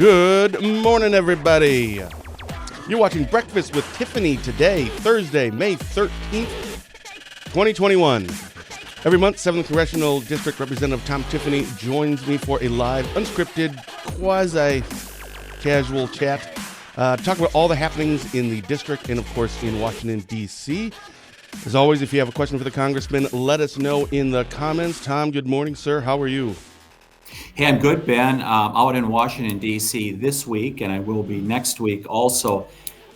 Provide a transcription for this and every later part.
Good morning, everybody. You're watching Breakfast with Tiffany today, Thursday, May 13th, 2021. Every month, 7th Congressional District Representative Tom Tiffany joins me for a live, unscripted, quasi-casual chat. Talk about all the happenings in the district and, of course, in Washington, D.C. As always, if you have a question for the congressman, let us know in the comments. Tom, good morning, sir. How are you? Hey, I'm good, Ben. Out in Washington, D.C. this week, and I will be next week also.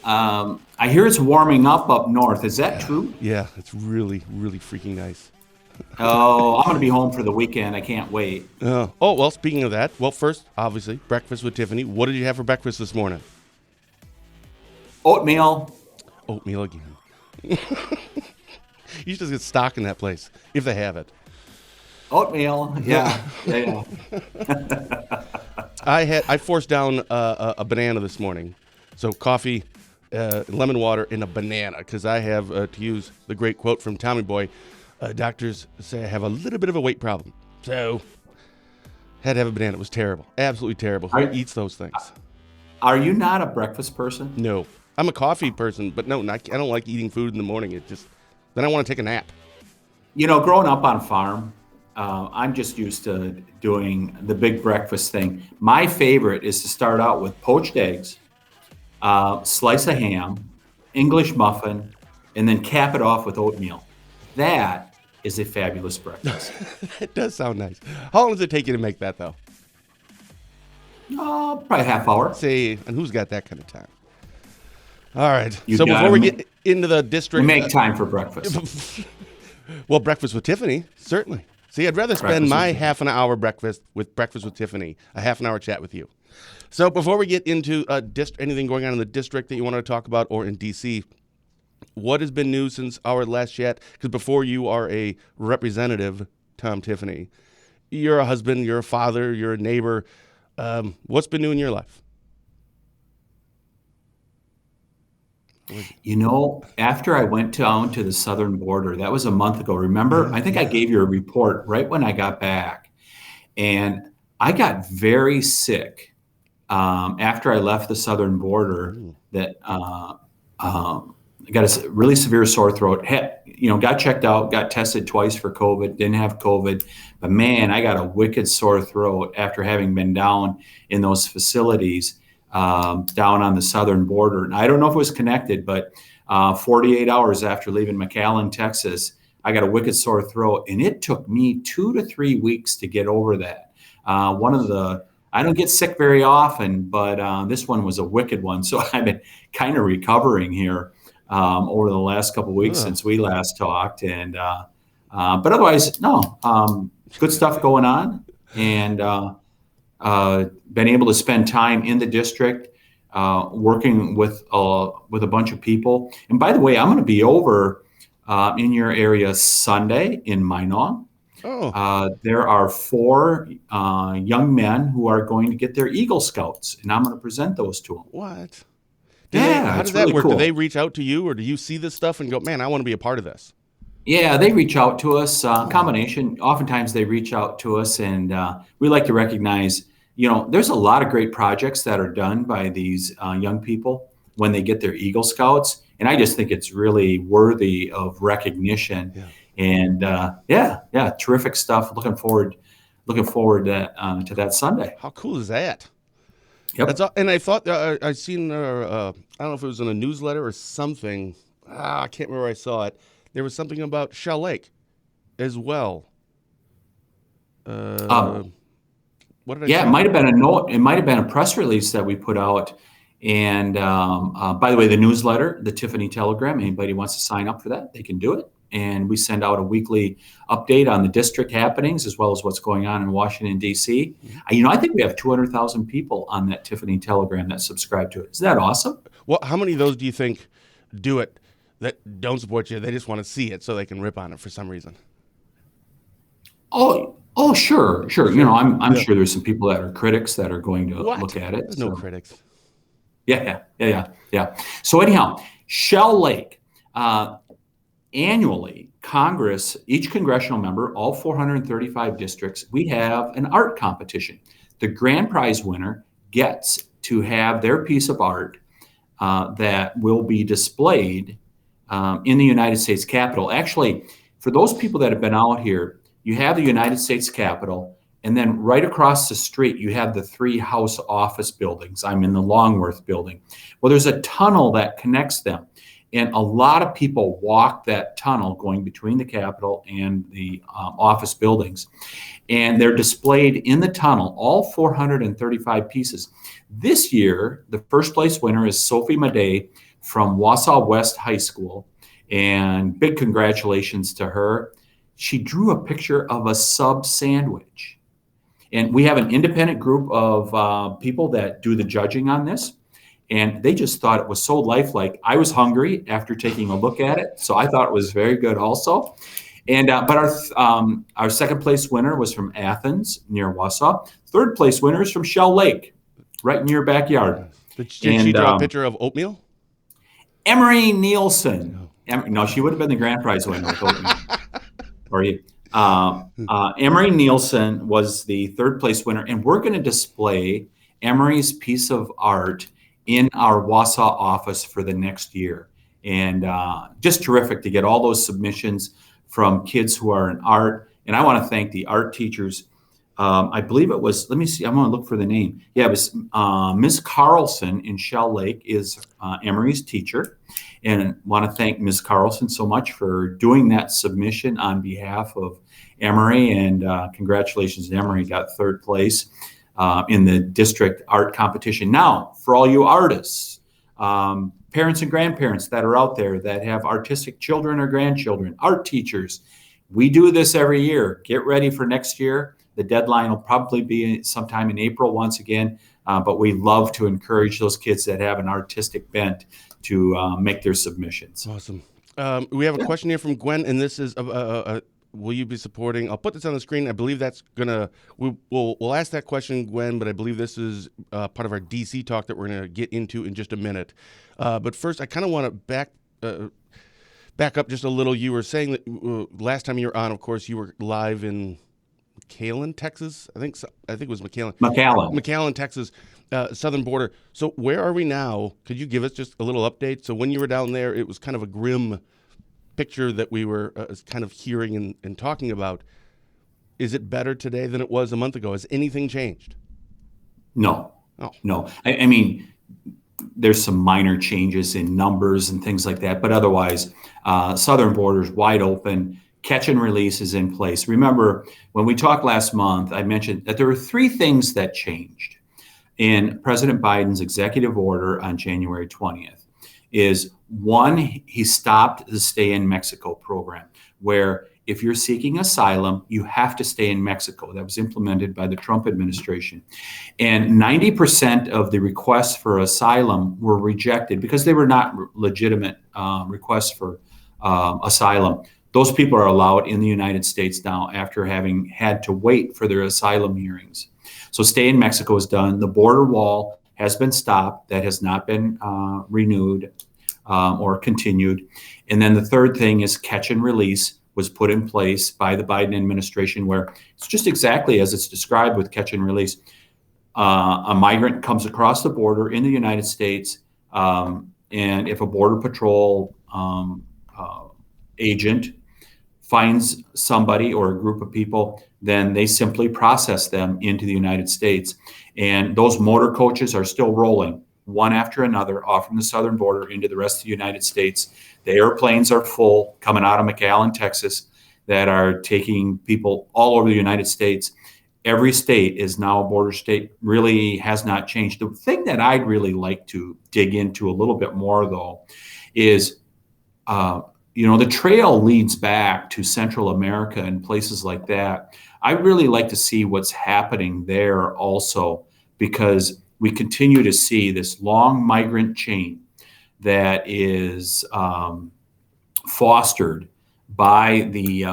I hear it's warming up north. Is that true? Yeah, it's really, really freaking nice. Oh, I'm going to be home for the weekend. I can't wait. Well, speaking of that, first, obviously, Breakfast with Tiffany. What did you have for breakfast this morning? Oatmeal. Oatmeal again. You should just get stock in that place, if they have it. Oatmeal, yeah. I forced down a banana this morning. So coffee, lemon water, and a banana, because I have, to use the great quote from Tommy Boy, doctors say I have a little bit of a weight problem. So had to have a banana. It was terrible. Absolutely terrible. Who eats those things? Are you not a breakfast person? No. I'm a coffee person, but no, I don't like eating food in the morning. Then I want to take a nap. You know, growing up on a farm, I'm just used to doing the big breakfast thing. My favorite is to start out with poached eggs, slice of ham, English muffin, and then cap it off with oatmeal. That is a fabulous breakfast. It does sound nice. How long does it take you to make that, though? Probably a half hour. See, and who's got that kind of time? All right. So before we get into the district... We make time for breakfast. Well, Breakfast with Tiffany, certainly. See, I'd rather spend my half an hour Breakfast with Tiffany, a half an hour chat with you. So before we get into anything going on in the district that you want to talk about or in D.C., what has been new since our last chat? Because before you are a representative, Tom Tiffany, you're a husband, you're a father, you're a neighbor. What's been new in your life? You know, after I went down to the southern border, that was a month ago. Remember, I think I gave you a report right when I got back. And I got very sick after I left the southern border. That I got a really severe sore throat. Got checked out, got tested twice for COVID, didn't have COVID. But man, I got a wicked sore throat after having been down in those facilities. Down on the southern border. And I don't know if it was connected, but 48 hours after leaving McAllen, Texas, I got a wicked sore throat. And it took me 2 to 3 weeks to get over that. I don't get sick very often, but this one was a wicked one. So I've been kind of recovering here over the last couple of weeks since we last talked. And but otherwise, no, good stuff going on. And been able to spend time in the district, working with a bunch of people. And by the way, I'm going to be over in your area Sunday in Minot. There are 4 young men who are going to get their Eagle Scouts, and I'm going to present those to them. What? How does that work? Cool. Do they reach out to you, or do you see this stuff and go, man, I want to be a part of this? Yeah, they reach out to us, combination. Oftentimes they reach out to us, and we like to recognize, there's a lot of great projects that are done by these young people when they get their Eagle Scouts. And I just think it's really worthy of recognition. Yeah. And terrific stuff. Looking forward to that Sunday. How cool is that? Yep. And I thought I seen, I don't know if it was in a newsletter or something. I can't remember where I saw it. There was something about Shell Lake as well. What did I say? It might have been a note. It might have been a press release that we put out. And by the way, the newsletter, the Tiffany Telegram, anybody wants to sign up for that, they can do it. And we send out a weekly update on the district happenings as well as what's going on in Washington, D.C. I think we have 200,000 people on that Tiffany Telegram that subscribe to it. Isn't that awesome? Well, how many of those do you think do it that don't support you? They just want to see it so they can rip on it for some reason. Oh, sure. I'm sure there's some people that are critics that are going to look at it. There's no critics. Yeah. So anyhow, Shell Lake. Annually, Congress, each congressional member, all 435 districts, we have an art competition. The grand prize winner gets to have their piece of art that will be displayed in the United States Capitol. Actually, for those people that have been out here, you have the United States Capitol, and then right across the street, you have the 3 House office buildings. I'm in the Longworth building. Well, there's a tunnel that connects them. And a lot of people walk that tunnel going between the Capitol and the office buildings. And they're displayed in the tunnel, all 435 pieces. This year, the first place winner is Sophie Madej from Wausau West High School. And big congratulations to her. She drew a picture of a sub sandwich. And we have an independent group of people that do the judging on this. And they just thought it was so lifelike. I was hungry after taking a look at it, so I thought it was very good also. And but our second place winner was from Athens near Wausau. Third place winner is from Shell Lake, right in your backyard. Did she draw a picture of oatmeal? Emery Nielsen. No, she would have been the grand prize winner with oatmeal. Or Emery Nielsen was the third place winner, and we're going to display Emery's piece of art in our Wausau office for the next year. And just terrific to get all those submissions from kids who are in art. And I want to thank the art teachers. I believe it was, let me see, I'm going to look for the name. Yeah, it was Ms. Carlson in Shell Lake is Emery's teacher. And want to thank Ms. Carlson so much for doing that submission on behalf of Emory. And congratulations, Emory got third place in the district art competition. Now, for all you artists, parents and grandparents that are out there that have artistic children or grandchildren, art teachers, we do this every year. Get ready for next year. The deadline will probably be sometime in April once again, but we love to encourage those kids that have an artistic bent to make their submissions. Awesome. We have a question here from Gwen, and this is, will you be supporting? I'll put this on the screen. I believe that's gonna. We'll ask that question, Gwen, but I believe this is part of our DC talk that we're gonna get into in just a minute. But first, I kind of want to back up just a little. You were saying that last time you were on, of course, you were live in McAllen, Texas. I think it was McAllen, Texas, southern border. So where are we now? Could you give us just a little update? So when you were down there, it was kind of a grim picture that we were kind of hearing and talking about. Is it better today than it was a month ago? Has anything changed? No. Oh. No. I mean, there's some minor changes in numbers and things like that, but otherwise, southern border's wide open. Catch and release is in place. Remember, when we talked last month, I mentioned that there were 3 things that changed in President Biden's executive order on January 20th. Is one, he stopped the Stay in Mexico program, where if you're seeking asylum, you have to stay in Mexico. That was implemented by the Trump administration. And 90% of the requests for asylum were rejected because they were not legitimate requests for asylum. Those people are allowed in the United States now after having had to wait for their asylum hearings. So Stay in Mexico is done. The border wall has been stopped. That has not been renewed or continued. And then the third thing is catch and release was put in place by the Biden administration, where it's just exactly as it's described with catch and release. A migrant comes across the border in the United States, and if a Border Patrol agent finds somebody or a group of people, then they simply process them into the United States. And those motor coaches are still rolling one after another off from the southern border into the rest of the United States. The airplanes are full coming out of McAllen, Texas, that are taking people all over the United States. Every state is now a border state, really has not changed. The thing that I'd really like to dig into a little bit more, though, is the trail leads back to Central America and places like that. I'd really like to see what's happening there also, because we continue to see this long migrant chain that is fostered by the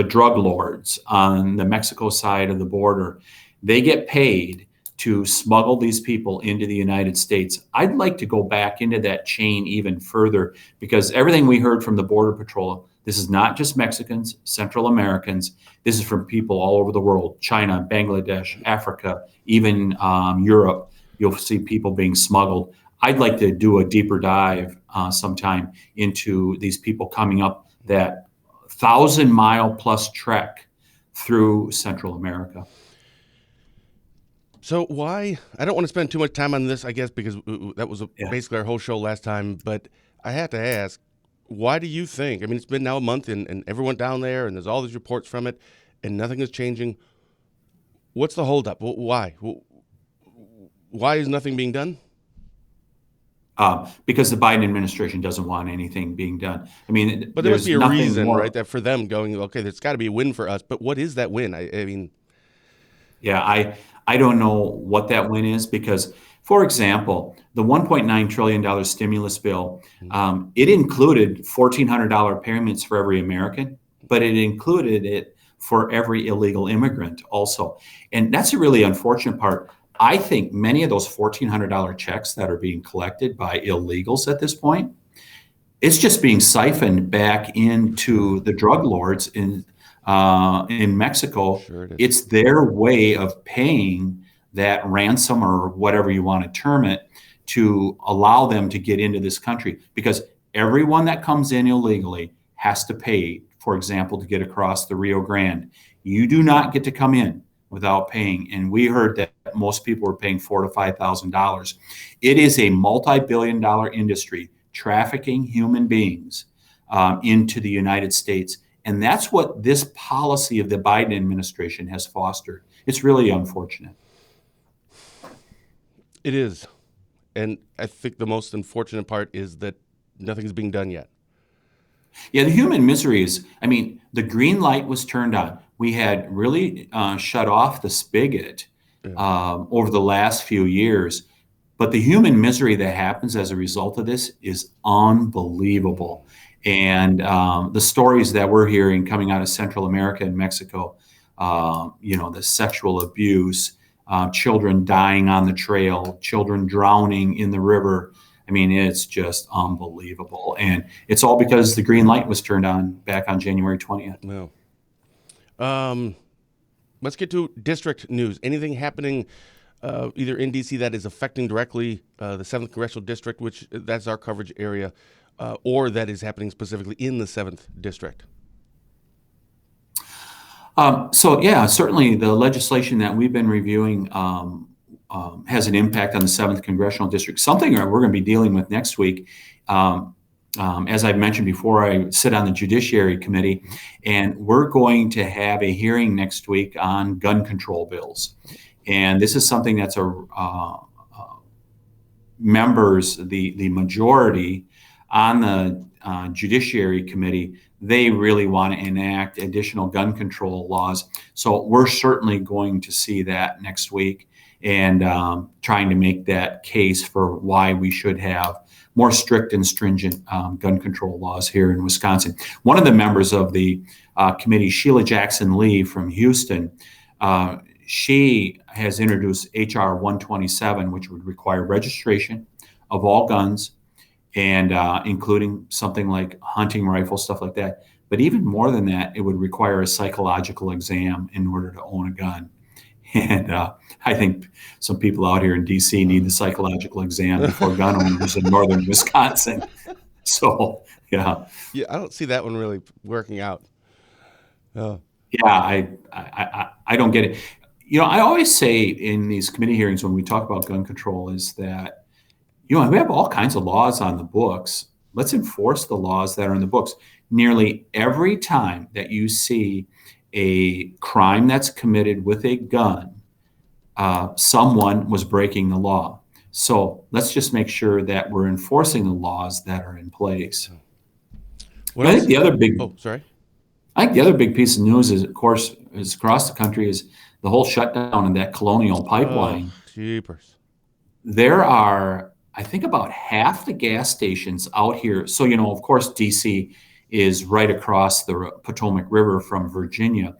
drug lords on the Mexico side of the border. They get paid to smuggle these people into the United States. I'd like to go back into that chain even further, because everything we heard from the Border Patrol, This is not just Mexicans, Central Americans. This is from people all over the world, China, Bangladesh, Africa, even Europe. You'll see people being smuggled. I'd like to do a deeper dive sometime into these people coming up that 1,000-mile plus trek through Central America. So why? I don't want to spend too much time on this, I guess, because that was basically our whole show last time. But I have to ask, why do you think? I mean, it's been now a month, and everyone down there, and there's all these reports from it, and nothing is changing. What's the holdup? Why? Why is nothing being done? Because the Biden administration doesn't want anything being done. I mean, but there must be a reason, right? That for them going, okay, there's got to be a win for us. But what is that win? I mean, yeah, I don't know what that win is because, for example, the $1.9 trillion stimulus bill, it included $1,400 payments for every American, but it included it for every illegal immigrant also. And that's a really unfortunate part. I think many of those $1,400 checks that are being collected by illegals at this point, it's just being siphoned back into the drug lords in Mexico. Sure it's their way of paying that ransom or whatever you want to term it to allow them to get into this country, because everyone that comes in illegally has to pay, for example, to get across the Rio Grande. You do not get to come in without paying. And we heard that most people were paying $4,000 to $5,000. It is a multi-billion-dollar industry trafficking human beings into the United States. And that's what this policy of the Biden administration has fostered. It's really unfortunate. It is. And I think the most unfortunate part is that nothing's being done yet. Yeah, the human misery is, I mean, the green light was turned on. We had really shut off the spigot over the last few years. But the human misery that happens as a result of this is unbelievable. And the stories that we're hearing coming out of Central America and Mexico, the sexual abuse, children dying on the trail, children drowning in the river. I mean, it's just unbelievable. And it's all because the green light was turned on back on January 20th. No. Let's get to district news. Anything happening either in D.C. that is affecting directly the 7th Congressional District, which that's our coverage area, or that is happening specifically in the 7th District? Certainly the legislation that we've been reviewing has an impact on the 7th Congressional District, something that we're going to be dealing with next week. As I've mentioned before, I sit on the Judiciary Committee, and we're going to have a hearing next week on gun control bills. And this is something that's members, the majority on the Judiciary Committee, they really want to enact additional gun control laws. So we're certainly going to see that next week and trying to make that case for why we should have more strict and stringent gun control laws here in Wisconsin. One of the members of the committee, Sheila Jackson Lee from Houston, she has introduced H.R. 127, which would require registration of all guns, and including something like hunting rifles, stuff like that. But even more than that, it would require a psychological exam in order to own a gun. And I think some people out here in D.C. need the psychological exam before gun owners in northern Wisconsin. So, yeah. Yeah, I don't see that one really working out. Yeah, I don't get it. I always say in these committee hearings when we talk about gun control is that, we have all kinds of laws on the books. Let's enforce the laws that are in the books. Nearly every time that you see a crime that's committed with a gun, someone was breaking the law. So let's just make sure that we're enforcing the laws that are in place. I think the other big piece of news is, of course, is across the country is the whole shutdown of that Colonial pipeline. Oh, jeepers. There are, I think, about half the gas stations out here. So, of course, D.C. is right across the Potomac River from Virginia.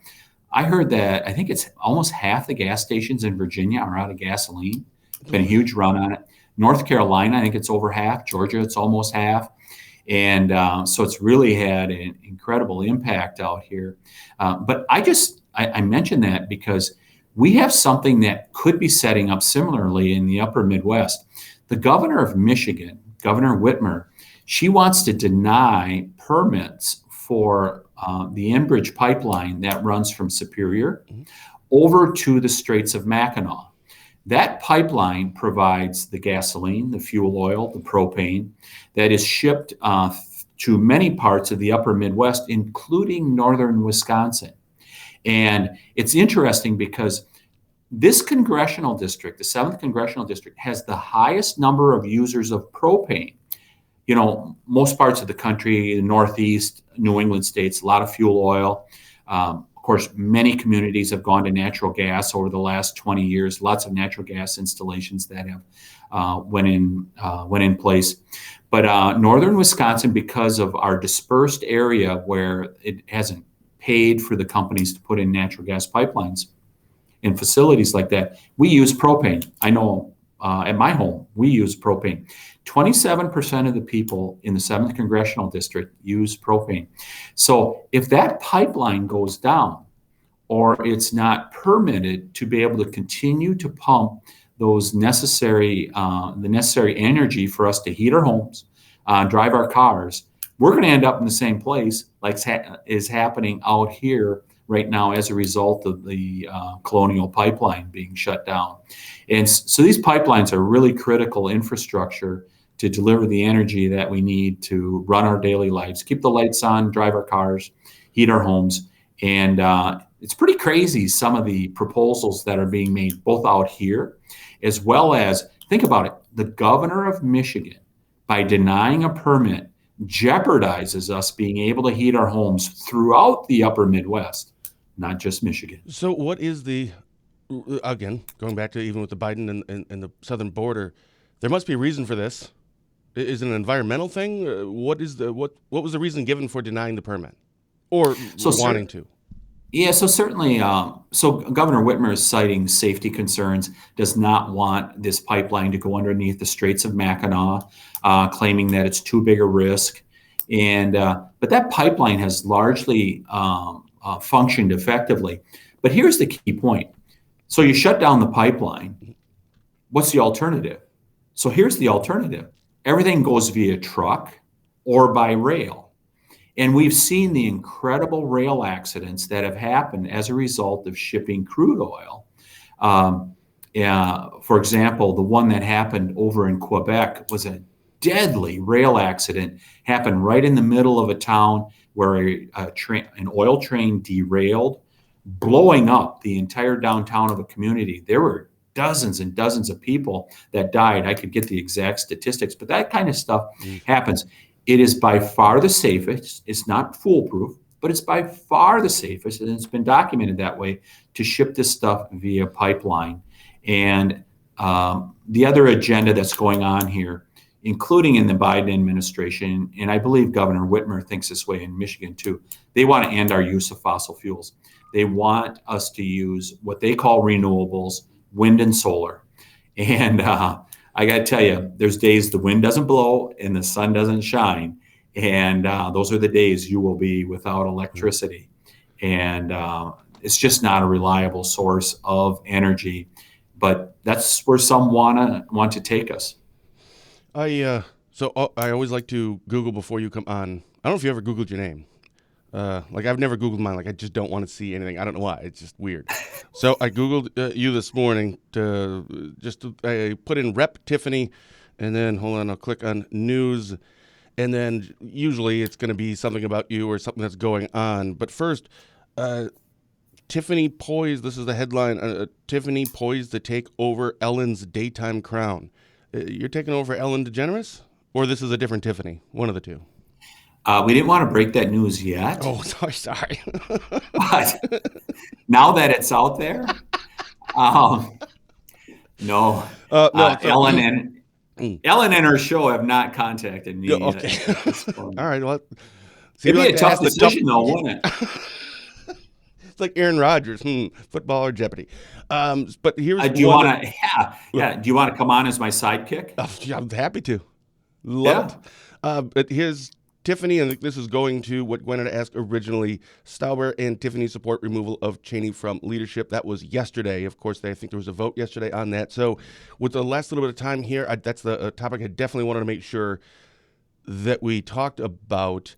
I heard that I think it's almost half the gas stations in Virginia are out of gasoline. It's been a huge run on it. North Carolina, I think it's over half. Georgia, it's almost half. And so it's really had an incredible impact out here. But I mention that because we have something that could be setting up similarly in the upper Midwest. The governor of Michigan, Governor Whitmer, she wants to deny permits for the Enbridge pipeline that runs from Superior over to the Straits of Mackinac. That pipeline provides the gasoline, the fuel oil, the propane that is shipped to many parts of the upper Midwest, including northern Wisconsin. And it's interesting because this congressional district, the 7th congressional district, has the highest number of users of propane. You know, most parts of the country, the Northeast, New England states, a lot of fuel oil. Of course, many communities have gone to natural gas over the last 20 years. Lots of natural gas installations that have went in place. But northern Wisconsin, because of our dispersed area where it hasn't paid for the companies to put in natural gas pipelines in facilities like that, we use propane. I know at my home, we use propane. 27% of the people in the 7th congressional district use propane. So if that pipeline goes down or it's not permitted to be able to continue to pump those the necessary energy for us to heat our homes, drive our cars, we're going to end up in the same place like is happening out here right now as a result of the Colonial Pipeline being shut down. And so these pipelines are really critical infrastructure to deliver the energy that we need to run our daily lives, keep the lights on, drive our cars, heat our homes. And it's pretty crazy, some of the proposals that are being made both out here, as well as, think about it, the governor of Michigan, by denying a permit, jeopardizes us being able to heat our homes throughout the upper Midwest, not just Michigan. So what is again, going back to even with the Biden and the southern border, there must be a reason for this. Is it an environmental thing? What was the reason given for denying the permit or wanting to? Yeah, so certainly, so Governor Whitmer is citing safety concerns, does not want this pipeline to go underneath the Straits of Mackinac, claiming that it's too big a risk. And but that pipeline has largely functioned effectively. But here's the key point. So you shut down the pipeline. What's the alternative? So here's the alternative. Everything goes via truck or by rail. And we've seen the incredible rail accidents that have happened as a result of shipping crude oil. For example, the one that happened over in Quebec was a deadly rail accident, happened right in the middle of a town where an oil train derailed, blowing up the entire downtown of a community. There were dozens and dozens of people that died. I could get the exact statistics, but that kind of stuff happens. It is by far the safest. It's not foolproof, but it's by far the safest, and it's been documented that way, to ship this stuff via pipeline. And the other agenda that's going on here, including in the Biden administration, and I believe Governor Whitmer thinks this way in Michigan too, they want to end our use of fossil fuels. They want us to use what they call renewables, wind and solar. And I got to tell you, there's days the wind doesn't blow and the sun doesn't shine. And those are the days you will be without electricity. And it's just not a reliable source of energy. But that's where some want to take us. I always like to Google before you come on. I don't know if you ever Googled your name. I've never Googled mine. I just don't want to see anything. I don't know why. It's just weird. So I Googled you this morning I put in Rep Tiffany, and then hold on, I'll click on news, and then usually it's going to be something about you or something that's going on. But first, Tiffany poised. This is the headline. Tiffany poised to take over Ellen's daytime crown. You're taking over Ellen DeGeneres, or this is a different Tiffany? One of the two. We didn't want to break that news yet. Oh, sorry. But now that it's out there, no. Ellen and her show have not contacted me. Okay. All right. Well, it'd be a tough decision, though, wouldn't it? It's like Aaron Rodgers, football or Jeopardy. But here's do you want to? Yeah. Do you want to come on as my sidekick? I'm happy to. Love it. But here's Tiffany, and this is going to what Gwen had asked originally. Stauber and Tiffany support removal of Cheney from leadership. That was yesterday. Of course, I think there was a vote yesterday on that. So with the last little bit of time here, that's the topic I definitely wanted to make sure that we talked about.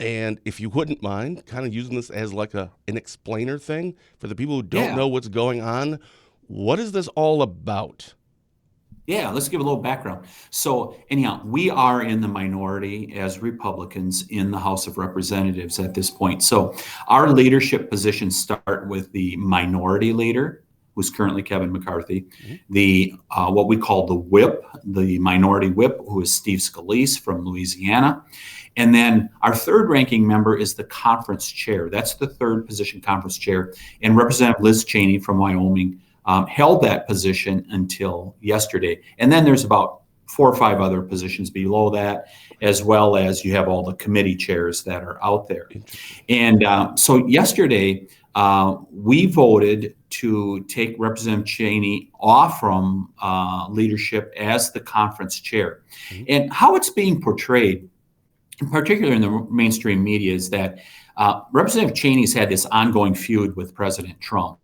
And if you wouldn't mind kind of using this as like an explainer thing for the people who don't know what's going on, what is this all about? Yeah, let's give a little background. So anyhow, we are in the minority as Republicans in the House of Representatives at this point. So our leadership positions start with the minority leader, who's currently Kevin McCarthy, the what we call the whip, the minority whip, who is Steve Scalise from Louisiana. And then our third ranking member is the conference chair. That's the third position, conference chair. And Representative Liz Cheney from Wyoming held that position until yesterday. And then there's about 4 or 5 other positions below that, as well as you have all the committee chairs that are out there. And so yesterday, we voted to take Representative Cheney off from leadership as the conference chair. And how it's being portrayed, in particular in the mainstream media, is that Representative Cheney's had this ongoing feud with President Trump.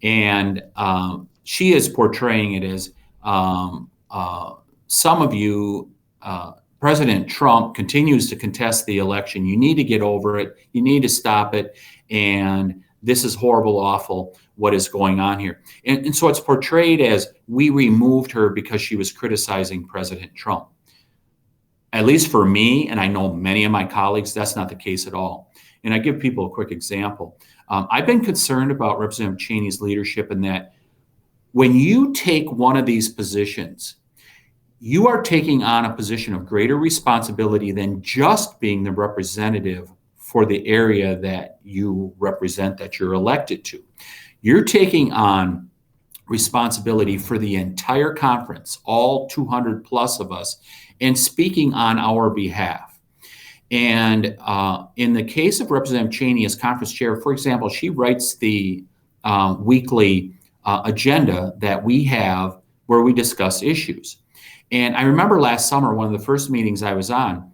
And she is portraying it as some of you, President Trump continues to contest the election. You need to get over it. You need to stop it. And this is horrible, awful, what is going on here. And so it's portrayed as we removed her because she was criticizing President Trump. At least for me, and I know many of my colleagues, that's not the case at all. And I give people a quick example. I've been concerned about Representative Cheney's leadership in that when you take one of these positions, you are taking on a position of greater responsibility than just being the representative for the area that you represent, that you're elected to. You're taking on responsibility for the entire conference, all 200 plus of us, and speaking on our behalf. And in the case of Representative Cheney as conference chair, for example, she writes the weekly agenda that we have where we discuss issues. And I remember last summer, one of the first meetings I was on,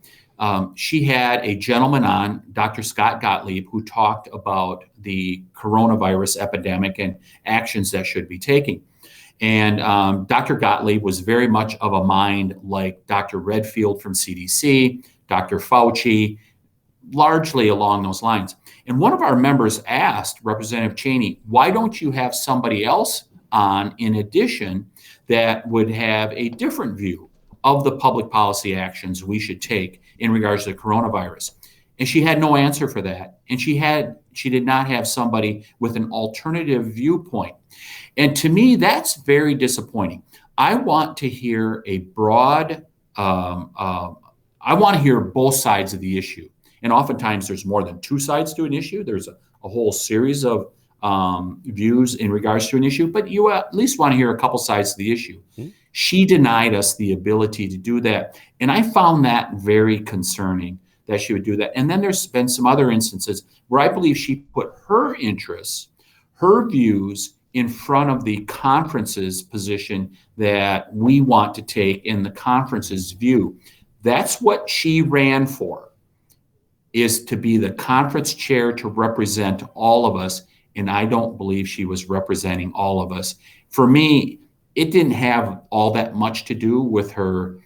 she had a gentleman on, Dr. Scott Gottlieb, who talked about the coronavirus epidemic and actions that should be taken. And Dr. Gottlieb was very much of a mind like Dr. Redfield from CDC, Dr. Fauci, largely along those lines. And one of our members asked Representative Cheney, why don't you have somebody else on in addition that would have a different view of the public policy actions we should take in regards to the coronavirus? And she had no answer for that. And she did not have somebody with an alternative viewpoint. And to me, that's very disappointing. I want to hear a broad, I want to hear both sides of the issue. And oftentimes there's more than 2 sides to an issue. There's a whole series of views in regards to an issue, but you at least want to hear a couple sides of the issue. She denied us the ability to do that. And I found that very concerning that she would do that. And then there's been some other instances where I believe she put her interests, her views in front of the conference's position that we want to take in the conference's view. That's what she ran for, is to be the conference chair to represent all of us. And I don't believe she was representing all of us. For me, it didn't have all that much to do with her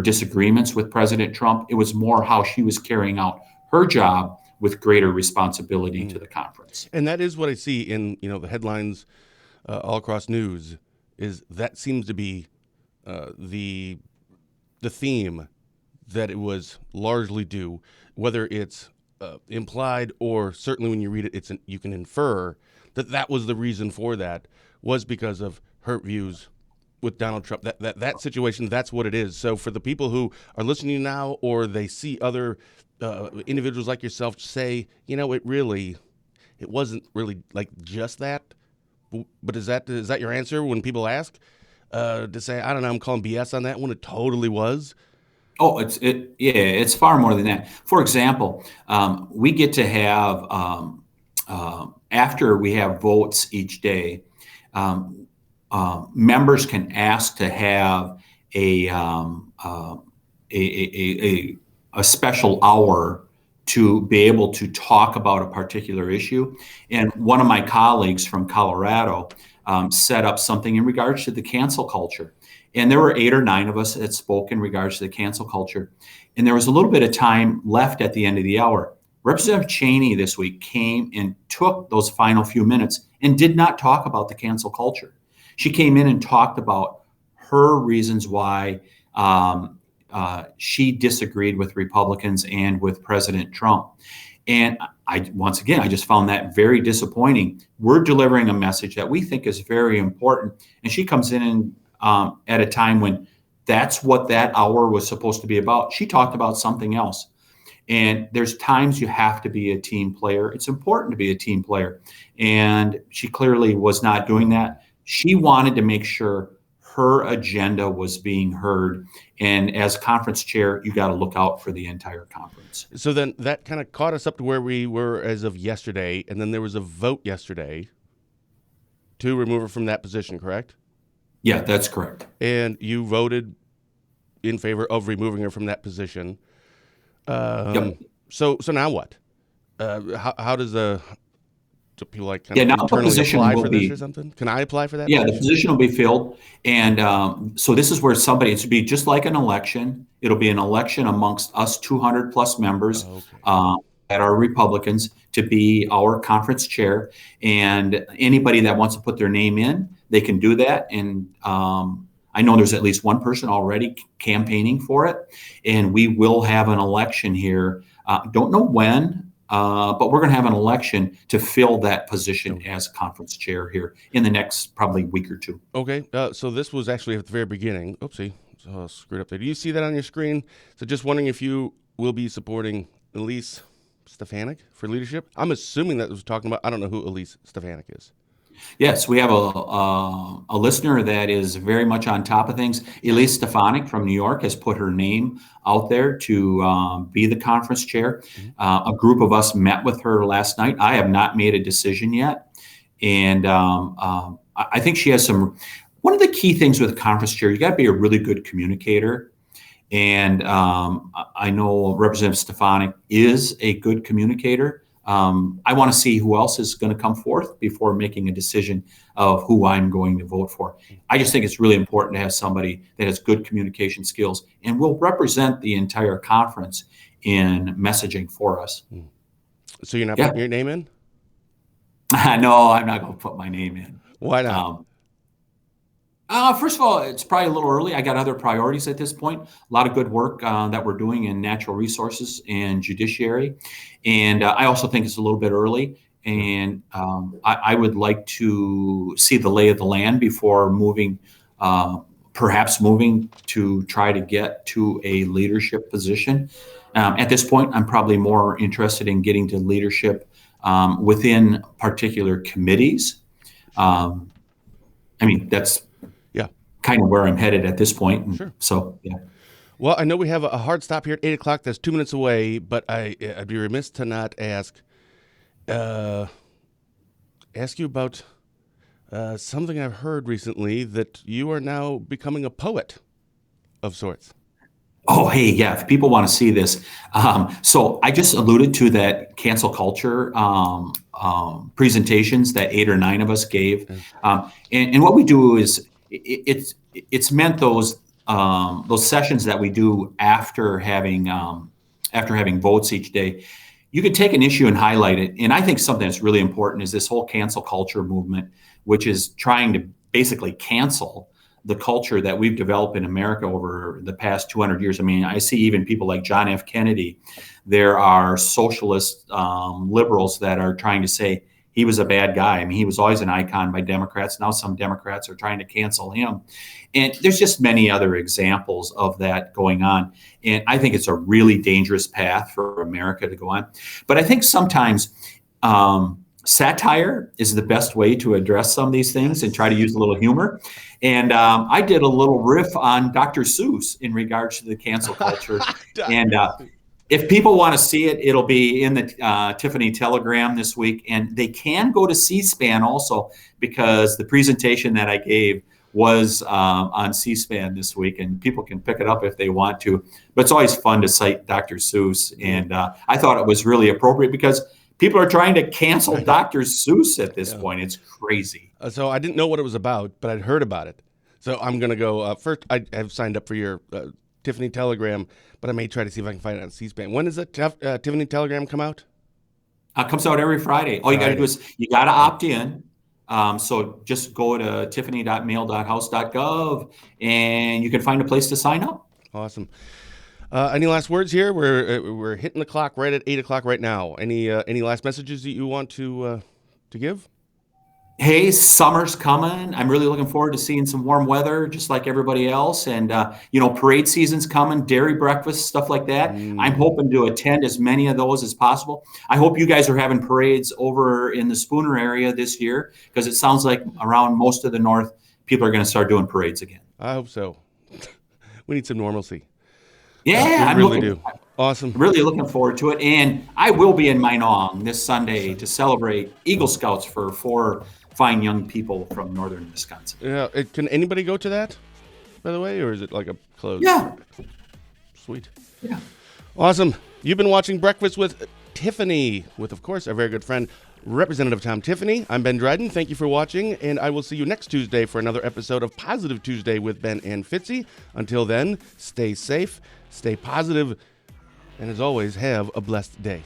disagreements with President Trump. It was more how she was carrying out her job with greater responsibility to the conference. And that is what I see in the headlines all across news. Is that seems to be the theme that it was largely due, whether it's implied or certainly when you read it, you can infer that was the reason for that, was because of her views with Donald Trump. That situation, that's what it is. So for the people who are listening now, or they see other individuals like yourself say, it wasn't really like just that. But is that your answer when people ask? To say, I don't know, I'm calling BS on that when it totally was? Oh, it's far more than that. For example, we get to have, after we have votes each day, members can ask to have a a special hour to be able to talk about a particular issue. And one of my colleagues from Colorado set up something in regards to the cancel culture. And there were 8 or 9 of us that spoke in regards to the cancel culture. And there was a little bit of time left at the end of the hour. Representative Cheney this week came and took those final few minutes and did not talk about the cancel culture. She came in and talked about her reasons why she disagreed with Republicans and with President Trump. And I just found that very disappointing. We're delivering a message that we think is very important. And she comes in and at a time when that's what that hour was supposed to be about. She talked about something else. And there's times you have to be a team player. It's important to be a team player. And she clearly was not doing that. She wanted to make sure her agenda was being heard. And as conference chair, you got to look out for the entire conference. So then that kind of caught us up to where we were as of yesterday. And then there was a vote yesterday to remove her from that position, correct? Yeah, that's correct. And you voted in favor of removing her from that position. Yep. So now what? How does do people like kind now of the internally position apply will for be, this or something? Can I apply for that? Yeah, the position will be filled. And so this is where it's to be just like an election. It'll be an election amongst us 200 plus members that are Republicans to be our conference chair. And anybody that wants to put their name in, they can do that. And I know there's at least one person already campaigning for it, and we will have an election here. Don't know when, but we're going to have an election to fill that position as conference chair here in the next probably week or two. Okay, so this was actually at the very beginning. Oopsie, so screwed up there. Do you see that on your screen? So just wondering if you will be supporting Elise Stefanik for leadership. I'm assuming that was talking about, I don't know who Elise Stefanik is. Yes, we have a listener that is very much on top of things. Elise Stefanik from New York has put her name out there to be the conference chair. A group of us met with her last night. I have not made a decision yet. And I think she has one of the key things with a conference chair, you got to be a really good communicator. And I know Representative Stefanik is a good communicator. I want to see who else is going to come forth before making a decision of who I'm going to vote for. I just think it's really important to have somebody that has good communication skills and will represent the entire conference in messaging for us. So you're not putting your name in? No, I'm not going to put my name in. Why not? First of all, it's probably a little early. I got other priorities at this point. A lot of good work that we're doing in natural resources and judiciary. And I also think it's a little bit early. And I would like to see the lay of the land before perhaps moving to try to get to a leadership position. At this point, I'm probably more interested in getting to leadership within particular committees. That's kind of where I'm headed at this point. Sure. So, yeah. Well, I know we have a hard stop here at 8 o'clock. That's 2 minutes away, but I'd be remiss to not ask you about something I've heard recently, that you are now becoming a poet of sorts. Oh, hey, yeah. If people want to see this. So I just alluded to that cancel culture presentations that 8 or 9 of us gave. And what we do is it's meant those sessions that we do after having votes each day. You could take an issue and highlight it. And I think something that's really important is this whole cancel culture movement, which is trying to basically cancel the culture that we've developed in America over the past 200 years. I mean, I see even people like John F. Kennedy. There are socialist liberals that are trying to say he was a bad guy. I mean, he was always an icon by Democrats. Now some Democrats are trying to cancel him. And there's just many other examples of that going on. And I think it's a really dangerous path for America to go on. But I think sometimes satire is the best way to address some of these things and try to use a little humor. And I did a little riff on Dr. Seuss in regards to the cancel culture. And if people want to see it, it'll be in the Tiffany Telegram this week. And they can go to C-SPAN also, because the presentation that I gave was on C-SPAN this week, and people can pick it up if they want to. But it's always fun to cite Dr. Seuss, and I thought it was really appropriate because people are trying to cancel Dr. Seuss at this point. It's crazy. So I didn't know what it was about, but I'd heard about it. So I'm going to go first. I have signed up for your Tiffany Telegram, but I may try to see if I can find it on C-SPAN. When does the Tiffany Telegram come out? It comes out every Friday. All you got to do is you got to opt in. So just go to tiffany.mail.house.gov and you can find a place to sign up. Awesome. Any last words here? We're hitting the clock right at 8 o'clock right now. Any last messages that you want to give? Hey, summer's coming. I'm really looking forward to seeing some warm weather, just like everybody else. And, parade season's coming, dairy breakfast, stuff like that. I'm hoping to attend as many of those as possible. I hope you guys are having parades over in the Spooner area this year, because it sounds like around most of the North, people are going to start doing parades again. I hope so. We need some normalcy. Yeah, we really do. Awesome. Really looking forward to it. And I will be in Minong this Sunday to celebrate Eagle Scouts for 4 fine young people from northern Wisconsin. Yeah, can anybody go to that, by the way, or is it like a closed? Yeah. Sweet. Yeah. Awesome. You've been watching Breakfast with Tiffany, with, of course, our very good friend, Representative Tom Tiffany. I'm Ben Dryden. Thank you for watching, and I will see you next Tuesday for another episode of Positive Tuesday with Ben and Fitzy. Until then, stay safe, stay positive, and as always, have a blessed day.